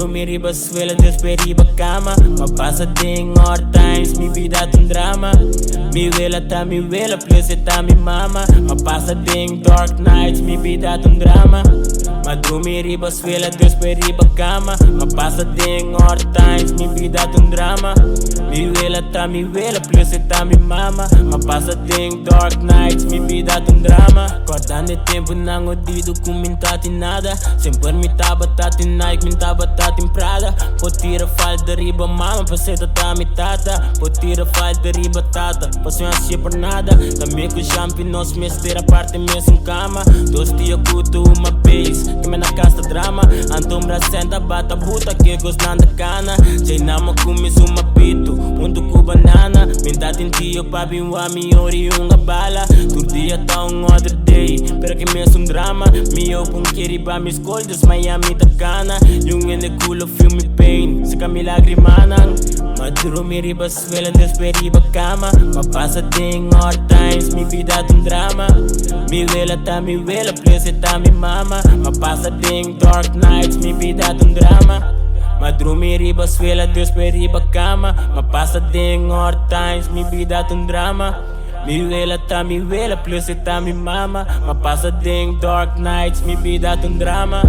Madrumi riba suela, desperiba cama. Ma passa ding hard times, mi vida um drama. Mi vela, plus tá mi mama. Ma passa ding dark nights, mi vida um drama. Madrumi riba suela, desperiba cama. Ma passa ding hard times, mi vida um drama. Mi vela, plus tá mi mama. Ma passa ding dark nights, mi vida um drama. Cortando tempo não odido com mintati nada. Sempre me tava tati Nike, me tava tati Prada. Pode tirar falta riba mama, passei tá mi tata. Pode tirar falta riba tata, passei assim por nada. Também com champion, nós mestre a parte mesmo cama. Dois dias cuto uma vez, que me na casa drama. Antombra senta, bata buta, que gostam da cana. Jay nama comes uma pito, com banana. Mintati tio, papi, wami, ori, unga bala. Todo dia tá other day, pero que mesmo drama. Mi open kiriba, mis colders, Miami ta cana. Yung in the culo feel me pain, sa kami lagrimanan. Madrumi riba suela, desperiba cama. Ma passa ding hard times, mi vida um drama. Mi vela, plus tá mi mama. Ma passa ding dark nights, mi vida um drama. Madrumi riba suela, desperiba cama. Ma passa ding hard times, mi vida um drama. Mi vela, plus tá mi mama. Ma passa ding dark nights, mi vida um drama.